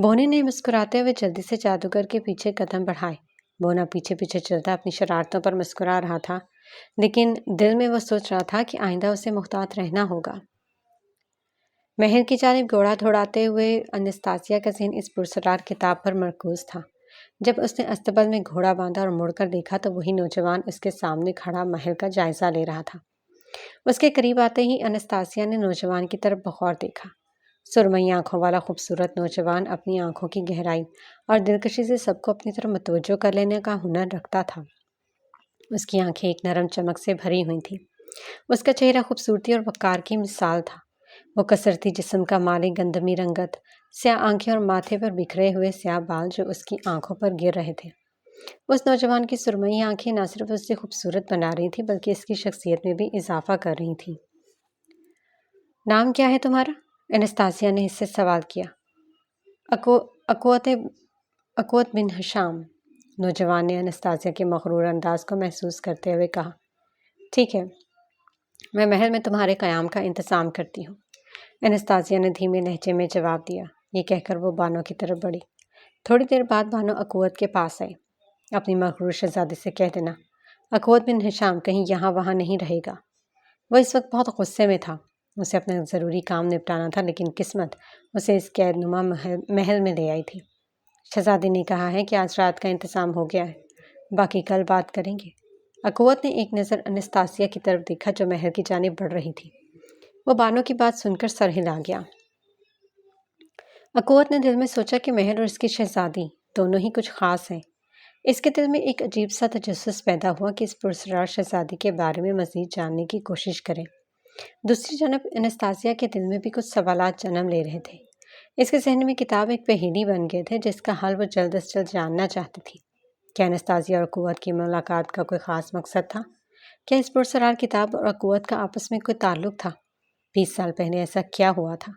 بونے نے مسکراتے ہوئے جلدی سے جادوگر کے پیچھے قدم بڑھائے۔ بونا پیچھے پیچھے چلتا اپنی شرارتوں پر مسکرا رہا تھا، لیکن دل میں وہ سوچ رہا تھا کہ آئندہ اسے محتاط رہنا ہوگا۔ محل کی جانب گھوڑا دوڑاتے ہوئے انستاسیا کا ذہن اس پرسرار کتاب پر مرکوز تھا۔ جب اس نے استبل میں گھوڑا باندھا اور مڑ کر دیکھا تو وہی نوجوان اس کے سامنے کھڑا محل کا جائزہ لے رہا تھا۔ اس کے قریب آتے ہی انستاسیا نے نوجوان کی طرف بغور دیکھا۔ سرمئی آنکھوں والا خوبصورت نوجوان اپنی آنکھوں کی گہرائی اور دلکشی سے سب کو اپنی طرف متوجہ کر لینے کا ہنر رکھتا تھا۔ اس کی آنکھیں ایک نرم چمک سے بھری ہوئی تھیں۔ اس کا چہرہ خوبصورتی اور وقار کی مثال تھا۔ وہ کثرتی جسم کا مالک گندمی رنگت، سیاہ آنکھیں اور ماتھے پر بکھرے ہوئے سیاہ بال جو اس کی آنکھوں پر گر رہے تھے۔ اس نوجوان کی سرمئی آنکھیں نہ صرف اسے خوبصورت بنا رہی تھیں بلکہ اس کی شخصیت میں بھی اضافہ کر رہی تھیں۔ نام کیا ہے تمہارا؟ انستاسیا نے اس سے سوال کیا۔ اکوت بن ہشام، نوجوان نے انستاسیا کے مغرور انداز کو محسوس کرتے ہوئے کہا۔ ٹھیک ہے، میں محل میں تمہارے قیام کا انتظام کرتی ہوں، انستاسیا نے دھیمے لہجے میں جواب دیا۔ یہ کہہ کر وہ بانو کی طرف بڑھی۔ تھوڑی دیر بعد بانو اکوت کے پاس آئی۔ اپنی مغرور شہزادی سے کہہ دینا اکوت بن ہشام کہیں یہاں وہاں نہیں رہے گا۔ وہ اس وقت بہت غصے میں تھا۔ اسے اپنا ضروری کام نپٹانا تھا، لیکن قسمت اسے اس قید نما محل میں لے آئی تھی۔ شہزادی نے کہا ہے کہ آج رات کا انتظام ہو گیا ہے، باقی کل بات کریں گے۔ اکوت نے ایک نظر انستاسیا کی طرف دیکھا جو محل کی جانب بڑھ رہی تھی۔ وہ بانو کی بات سن کر سر ہلا گیا۔ اکوت نے دل میں سوچا کہ محل اور اس کی شہزادی دونوں ہی کچھ خاص ہیں۔ اس کے دل میں ایک عجیب سا تجسس پیدا ہوا کہ اس پراسرار شہزادی کے بارے میں مزید جاننے کی کوشش کریں۔ دوسری جانب انستاسیا کے دل میں بھی کچھ سوالات جنم لے رہے تھے۔ اس کے ذہن میں کتاب ایک پہیلی بن گئے تھے جس کا حل وہ جلد از جلد جاننا چاہتی تھی۔ کیا انستاسیا اور قوت کی ملاقات کا کوئی خاص مقصد تھا؟ کیا اس پرسرار کتاب اور قوت کا آپس میں کوئی تعلق تھا؟ 20 سال پہلے ایسا کیا ہوا تھا؟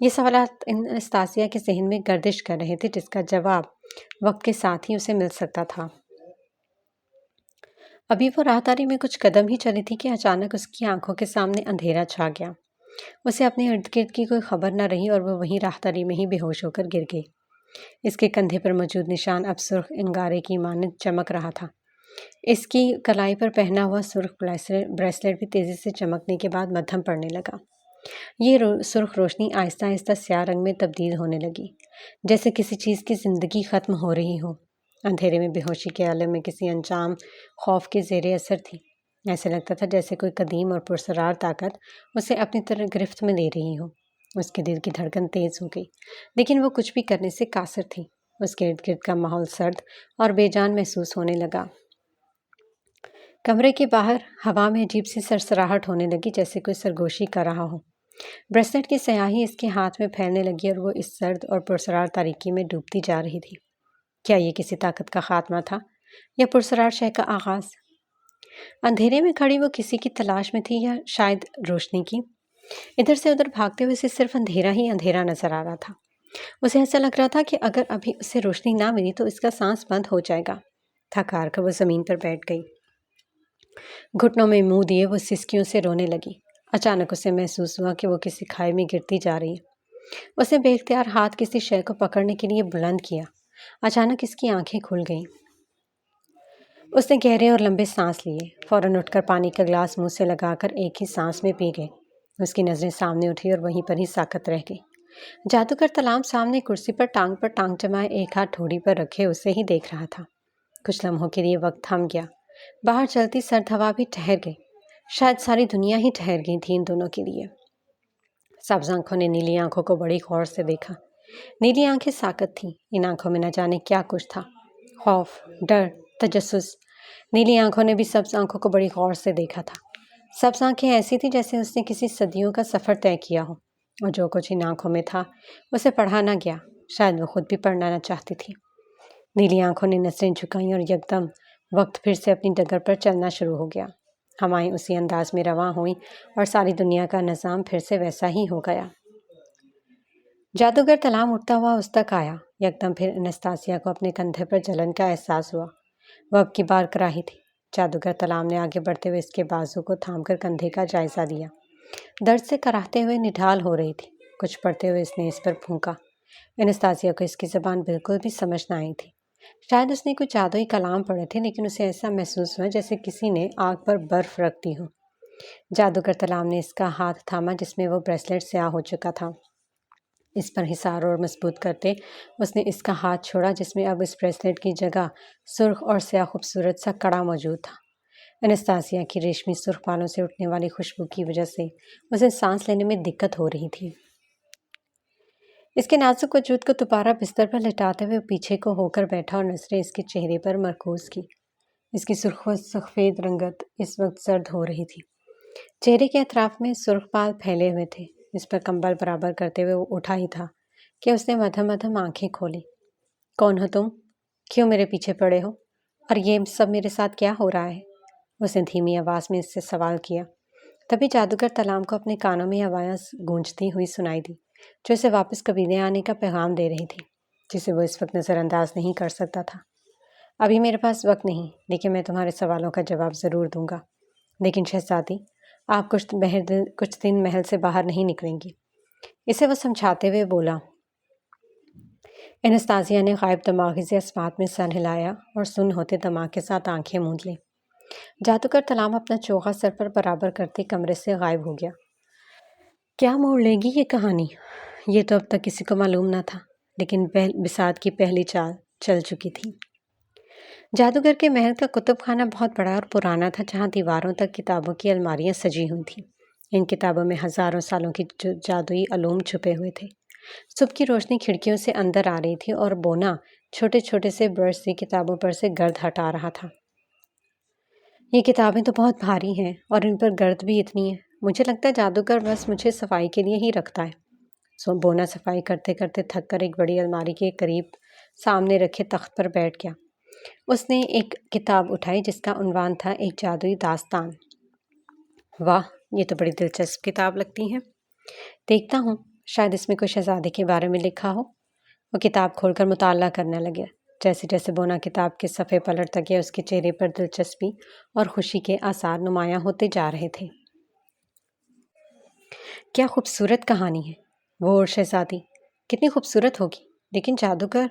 یہ سوالات انستاسیا کے ذہن میں گردش کر رہے تھے، جس کا جواب وقت کے ساتھ ہی اسے مل سکتا تھا۔ ابھی وہ راہداری میں کچھ قدم ہی چلی تھی کہ اچانک اس کی آنکھوں کے سامنے اندھیرا چھا گیا۔ اسے اپنے ارد گرد کی کوئی خبر نہ رہی اور وہ وہیں راہداری میں ہی بے ہوش ہو کر گر گئی۔ اس کے کندھے پر موجود نشان اب سرخ انگارے کی مانند چمک رہا تھا۔ اس کی کلائی پر پہنا ہوا سرخ بریسلٹ بھی تیزی سے چمکنے کے بعد مدھم پڑنے لگا۔ یہ سرخ روشنی آہستہ آہستہ سیاہ رنگ میں تبدیل ہونے لگی، جیسے کسی چیز کی زندگی ختم ہو رہی ہو۔ اندھیرے میں بے ہوشی کے عالم میں کسی انجام خوف کے زیر اثر تھی۔ ایسے لگتا تھا جیسے کوئی قدیم اور پرسرار طاقت اسے اپنی طرح گرفت میں لے رہی ہو۔ اس کے دل کی دھڑکن تیز ہو گئی، لیکن وہ کچھ بھی کرنے سے قاصر تھی۔ اس کے ارد گرد کا ماحول سرد اور بے جان محسوس ہونے لگا۔ کمرے کے باہر ہوا میں عجیب سی سرسراہٹ ہونے لگی، جیسے کوئی سرگوشی کر رہا ہو۔ بریسلٹ کی سیاہی اس کے ہاتھ میں پھیلنے لگی اور وہ اس سرد اور پرسرار تاریکی میں ڈوبتی جا رہی تھی۔ کیا یہ کسی طاقت کا خاتمہ تھا یا پرسرار شے کا آغاز؟ اندھیرے میں کھڑی وہ کسی کی تلاش میں تھی یا شاید روشنی کی؟ ادھر سے ادھر بھاگتے ہوئے اسے صرف اندھیرا ہی اندھیرا نظر آ رہا تھا۔ اسے ایسا لگ رہا تھا کہ اگر ابھی اسے روشنی نہ ملی تو اس کا سانس بند ہو جائے گا۔ تھک ہار کر وہ زمین پر بیٹھ گئی۔ گھٹنوں میں منہ دیے وہ سسکیوں سے رونے لگی۔ اچانک اسے محسوس ہوا کہ وہ کسی کھائی میں گرتی جا رہی ہے۔ اسے بے اختیار ہاتھ کسی شے کو پکڑنے کے لیے بلند کیا۔ اچانک اس کی آنکھیں کھل گئیں۔ اس نے گہرے اور لمبے سانس لیے، فوراً اٹھ کر پانی کا گلاس منہ سے لگا کر ایک ہی سانس میں پی گئے۔ اس کی نظریں سامنے اٹھی اور وہیں پر ہی ساکت رہ گئی۔ جادوگر تلام سامنے کرسی پر ٹانگ جمائے ایک ہاتھ ٹھوڑی پر رکھے اسے ہی دیکھ رہا تھا۔ کچھ لمحوں کے لیے وقت تھم گیا۔ باہر چلتی سرد ہوا بھی ٹھہر گئی۔ شاید ساری دنیا ہی ٹھہر گئی تھی ان دونوں کے لیے۔ سبز آنکھوں نے نیلی آنکھوں کو بڑی غور سے دیکھا۔ نیلی آنکھیں ساکت تھیں۔ ان آنکھوں میں نہ جانے کیا کچھ تھا، خوف، ڈر، تجسس۔ نیلی آنکھوں نے بھی سبز آنکھوں کو بڑی غور سے دیکھا تھا۔ سبز آنکھیں ایسی تھی جیسے اس نے کسی صدیوں کا سفر طے کیا ہو، اور جو کچھ ان آنکھوں میں تھا اسے پڑھا نہ گیا، شاید وہ خود بھی پڑھنا نہ چاہتی تھی۔ نیلی آنکھوں نے نظریں جھکائیں اور یکدم وقت پھر سے اپنی ڈگر پر چلنا شروع ہو گیا۔ ہوائیں اسی انداز میں رواں ہوئیں اور ساری دنیا کا نظام پھر سے ویسا ہی ہو گیا۔ جادوگر تلام اٹھتا ہوا اس تک آیا۔ یکدم پھر انستاسیا کو اپنے کندھے پر جلن کا احساس ہوا۔ وہ اب کی بار کراہی تھی۔ جادوگر تلام نے آگے بڑھتے ہوئے اس کے بازو کو تھام کر کندھے کا جائزہ لیا۔ درد سے کراہتے ہوئے نڈھال ہو رہی تھی۔ کچھ پڑھتے ہوئے اس نے اس پر پھونکا۔ انستاسیا کو اس کی زبان بالکل بھی سمجھ نہ آئی تھی۔ شاید اس نے کوئی جادوئی کلام پڑھے تھے، لیکن اسے ایسا محسوس ہوا جیسے کسی نے آگ پر برف رکھ دی ہو۔ جادوگر تلام نے اس کا ہاتھ تھاما جس میں وہ بریسلٹ سیاہ ہو چکا تھا۔ اس پر حصار اور مضبوط کرتے اس نے اس کا ہاتھ چھوڑا جس میں اب اس بریسلٹ کی جگہ سرخ اور سیاہ خوبصورت سا کڑا موجود تھا۔ انستاسیا کی ریشمی سرخ بالوں سے اٹھنے والی خوشبو کی وجہ سے اسے سانس لینے میں دقت ہو رہی تھی۔ اس کے نازک وجود کو دوبارہ بستر پر لٹاتے ہوئے پیچھے کو ہو کر بیٹھا اور نظریں اس کے چہرے پر مرکوز کی۔ اس کی سرخ و سفید رنگت اس وقت زرد ہو رہی تھی۔ چہرے کے اطراف میں سرخ بال پھیلے ہوئے تھے۔ اس پر کمبل برابر کرتے ہوئے وہ اٹھا ہی تھا کہ اس نے مدھم مدھم آنکھیں کھولی۔ کون ہو تم؟ کیوں میرے پیچھے پڑے ہو؟ اور یہ سب میرے ساتھ کیا ہو رہا ہے؟ اس نے دھیمی آواز میں اس سے سوال کیا۔ تبھی جادوگر تلام کو اپنے کانوں میں آواز گونجتی ہوئی سنائی دی، جو اسے واپس قبیلے آنے کا پیغام دے رہی تھی، جسے وہ اس وقت نظر انداز نہیں کر سکتا تھا۔ ابھی میرے پاس وقت نہیں، لیکن میں تمہارے سوالوں کا جواب ضرور دوں گا۔ لیکن شہزادی، آپ کچھ دن محل سے باہر نہیں نکلیں گی، اسے وہ سمجھاتے ہوئے بولا۔ انستاسیا نے غائب دماغی سے اسمات میں سر ہلایا اور سن ہوتے دماغ کے ساتھ آنکھیں موند لیں۔ جادوگر تلام اپنا چوغا سر پر برابر کرتے کمرے سے غائب ہو گیا۔ کیا موڑ لے گی یہ کہانی؟ یہ تو اب تک کسی کو معلوم نہ تھا، لیکن بساط کی پہلی چال چل چکی تھی۔ جادوگر کے محل کا کتب خانہ بہت بڑا اور پرانا تھا، جہاں دیواروں تک کتابوں کی الماریاں سجی ہوئی تھیں۔ ان کتابوں میں ہزاروں سالوں کی جادوئی علوم چھپے ہوئے تھے۔ صبح کی روشنی کھڑکیوں سے اندر آ رہی تھی اور بونا چھوٹے چھوٹے سے برش سے کتابوں پر سے گرد ہٹا رہا تھا۔ یہ کتابیں تو بہت بھاری ہیں اور ان پر گرد بھی اتنی ہے۔ مجھے لگتا ہے جادوگر بس مجھے صفائی کے لیے ہی رکھتا ہے۔ بونا صفائی کرتے کرتے تھک کر ایک بڑی الماری کے قریب سامنے رکھے تخت پر بیٹھ گیا۔ اس نے ایک کتاب اٹھائی جس کا عنوان تھا ایک جادوئی داستان۔ واہ، یہ تو بڑی دلچسپ کتاب لگتی ہے۔ دیکھتا ہوں، شاید اس میں کوئی شہزادے کے بارے میں لکھا ہو۔ وہ کتاب کھول کر مطالعہ کرنے لگے۔ جیسے جیسے بونا کتاب کے صفحے پلٹتا گیا، اس کے چہرے پر دلچسپی اور خوشی کے آثار نمایاں ہوتے جا رہے تھے۔ کیا خوبصورت کہانی ہے! وہ اور شہزادی کتنی خوبصورت ہوگی، لیکن جادوگر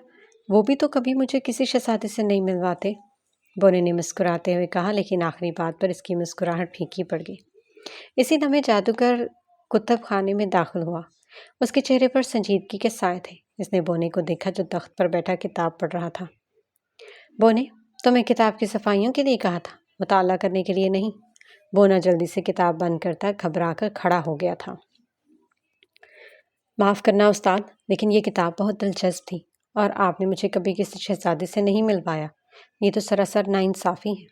وہ بھی تو کبھی مجھے کسی شہزادے سے نہیں ملواتے۔ بونے نے مسکراتے ہوئے کہا، لیکن آخری بات پر اس کی مسکراہٹ پھیکی پڑ گئی۔ اسی لمحے جادوگر کتب خانے میں داخل ہوا۔ اس کے چہرے پر سنجیدگی کے سائے تھے۔ اس نے بونے کو دیکھا جو تخت پر بیٹھا کتاب پڑھ رہا تھا۔ بونے، تمہیں کتاب کی صفائیوں کے لیے کہا تھا، مطالعہ کرنے کے لیے نہیں۔ بونا جلدی سے کتاب بند کرتا گھبرا کر کھڑا ہو گیا تھا۔ معاف کرنا استاد، لیکن یہ کتاب بہت دلچسپ تھی اور آپ نے مجھے کبھی کسی شہزادے سے نہیں ملوایا۔ یہ تو سراسر ناانصافی ہے۔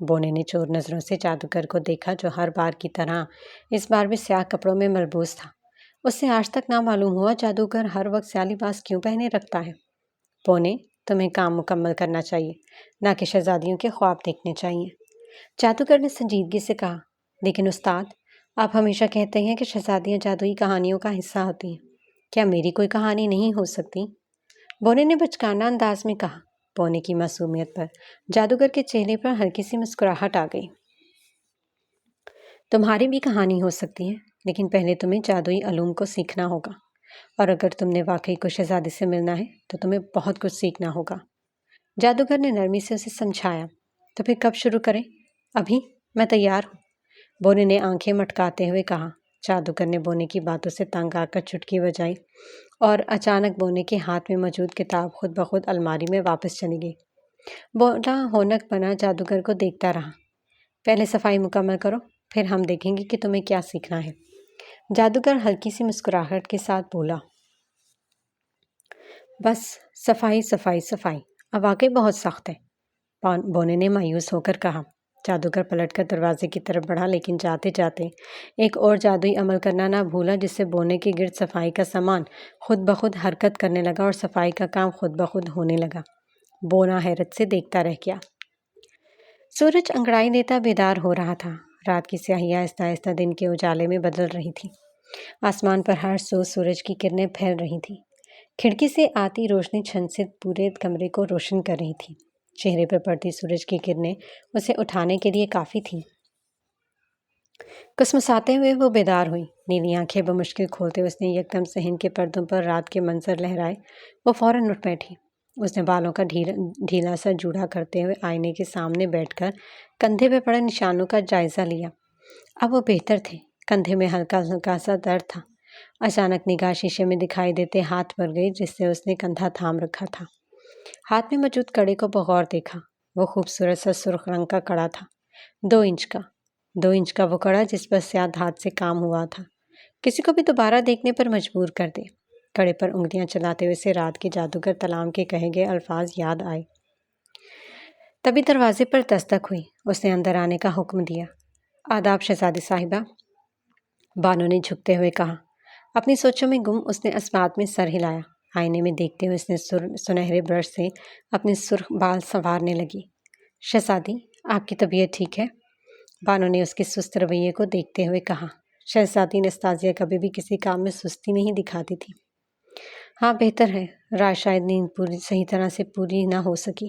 بونے نے چور نظروں سے جادوگر کو دیکھا جو ہر بار کی طرح اس بار بھی سیاہ کپڑوں میں ملبوس تھا۔ اس سے آج تک نہ معلوم ہوا جادوگر ہر وقت سیاہ لباس کیوں پہنے رکھتا ہے۔ بونے، تمہیں کام مکمل کرنا چاہیے، نہ کہ شہزادیوں کے خواب دیکھنے چاہیے۔ جادوگر نے سنجیدگی سے کہا، لیکن استاد، آپ ہمیشہ کہتے ہیں کہ شہزادیاں جادوئی کہانیوں کا حصہ ہوتی ہیں۔ کیا میری کوئی کہانی نہیں ہو سکتی؟ بونے نے بچکانہ انداز میں کہا۔ بونے کی معصومیت پر جادوگر کے چہرے پر ہلکی سی مسکراہٹ آ گئی۔ تمہاری بھی کہانی ہو سکتی ہے، لیکن پہلے تمہیں جادوئی علوم کو سیکھنا ہوگا، اور اگر تم نے واقعی کوئی شہزادے سے ملنا ہے تو تمہیں بہت کچھ سیکھنا ہوگا۔ جادوگر نے نرمی سے اسے سمجھایا۔ تو پھر کب شروع کریں؟ ابھی، میں تیار ہوں، بونے نے آنکھیں مٹکاتے ہوئے کہا۔ جادوگر نے بونے کی باتوں سے تنگ آ کر چٹکی بجائی اور اچانک بونے کے ہاتھ میں موجود کتاب خود بخود الماری میں واپس چلی گئی۔ بونا ہونک بنا جادوگر کو دیکھتا رہا۔ پہلے صفائی مکمل کرو، پھر ہم دیکھیں گے کہ تمہیں کیا سیکھنا ہے۔ جادوگر ہلکی سی مسکراہٹ کے ساتھ بولا۔ بس صفائی صفائی صفائی، اب واقعی بہت سخت ہے، بونے نے مایوس ہو کر کہا۔ جادوگر پلٹ کر دروازے کی طرف بڑھا، لیکن جاتے جاتے ایک اور جادوئی عمل کرنا نہ بھولا، جس سے بونے کے گرد صفائی کا سامان خود بخود حرکت کرنے لگا اور صفائی کا کام خود بخود ہونے لگا۔ بونا حیرت سے دیکھتا رہ گیا۔ سورج انگڑائی دیتا بیدار ہو رہا تھا۔ رات کی سیاہی آہستہ آہستہ دن کے اجالے میں بدل رہی تھی۔ آسمان پر ہر سو سورج کی کرنیں پھیل رہی تھیں۔ کھڑکی سے آتی روشنی چھن سے پورے کمرے کو روشن کر رہی تھی۔ چہرے پر پڑتی سورج کی کرنیں اسے اٹھانے کے لیے کافی تھیں۔ کسمساتے ہوئے وہ بیدار ہوئی۔ نیلی آنکھیں بمشکل کھولتے اس نے یکدم صحن کے پردوں پر رات کے منظر لہرائے۔ وہ فوراً اٹھ بیٹھی۔ اس نے بالوں کا ڈھیلا سا جوڑا کرتے ہوئے آئینے کے سامنے بیٹھ کر کندھے پہ پڑے نشانوں کا جائزہ لیا۔ اب وہ بہتر تھے۔ کندھے میں ہلکا ہلکا سا درد تھا۔ اچانک نگاہ شیشے میں دکھائی دیتے ہاتھ پر گئی، جس سے اس نے کندھا تھام رکھا تھا۔ ہاتھ میں موجود کڑے کو بغور دیکھا۔ وہ خوبصورت سا سرخ رنگ کا کڑا تھا، 2 انچ کا وہ کڑا جس پر سیاہ دھات سے کام ہوا تھا، کسی کو بھی دوبارہ دیکھنے پر مجبور کر دے۔ کڑے پر انگلیاں چلاتے ہوئے اسے رات کے جادوگر تلام کے کہے گئے الفاظ یاد آئے۔ تبھی دروازے پر دستک ہوئی۔ اس نے اندر آنے کا حکم دیا۔ آداب شہزادی صاحبہ، بانو نے جھکتے ہوئے کہا۔ اپنی سوچوں میں گم اس نے اسبات میں سر ہلایا۔ آئینے میں دیکھتے ہوئے اس نے سنہرے برش سے اپنے سرخ بال سنوارنے لگی۔ شہزادی، آپ کی طبیعت ٹھیک ہے؟ بانو نے اس کے سست رویے کو دیکھتے ہوئے کہا۔ شہزادی نستازیا کبھی بھی کسی کام میں سستی نہیں دکھاتی تھی۔ ہاں، بہتر ہے، رات شاید نیند صحیح طرح سے پوری نہ ہو سکی۔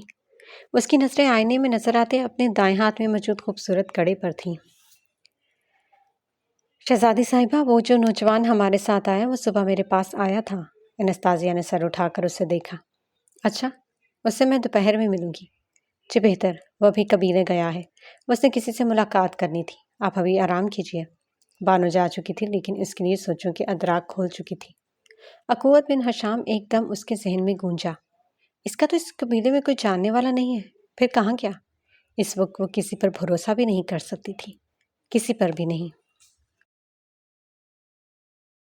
اس کی نظریں آئینے میں نظر آتے اپنے دائیں ہاتھ میں موجود خوبصورت کڑے پر تھیں۔ شہزادی صاحبہ، وہ جو نوجوان ہمارے ساتھ آیا وہ صبح میرے پاس آیا تھا۔ انستازیا نے سر اٹھا کر اسے دیکھا۔ اچھا، اس سے میں دوپہر میں ملوں گی۔ جی بہتر، وہ ابھی قبیلے گیا ہے، اس نے کسی سے ملاقات کرنی تھی۔ آپ ابھی آرام کیجیے۔ بانو جا چکی تھی، لیکن اس کے لیے سوچوں کی ادراک کھول چکی تھی۔ اکوت بن حشام ایک دم اس کے ذہن میں گونجا۔ اس کا تو اس قبیلے میں کوئی جاننے والا نہیں ہے، پھر کہاں گیا؟ اس وقت وہ کسی پر بھروسہ بھی نہیں کر سکتی تھی، کسی پر بھی نہیں۔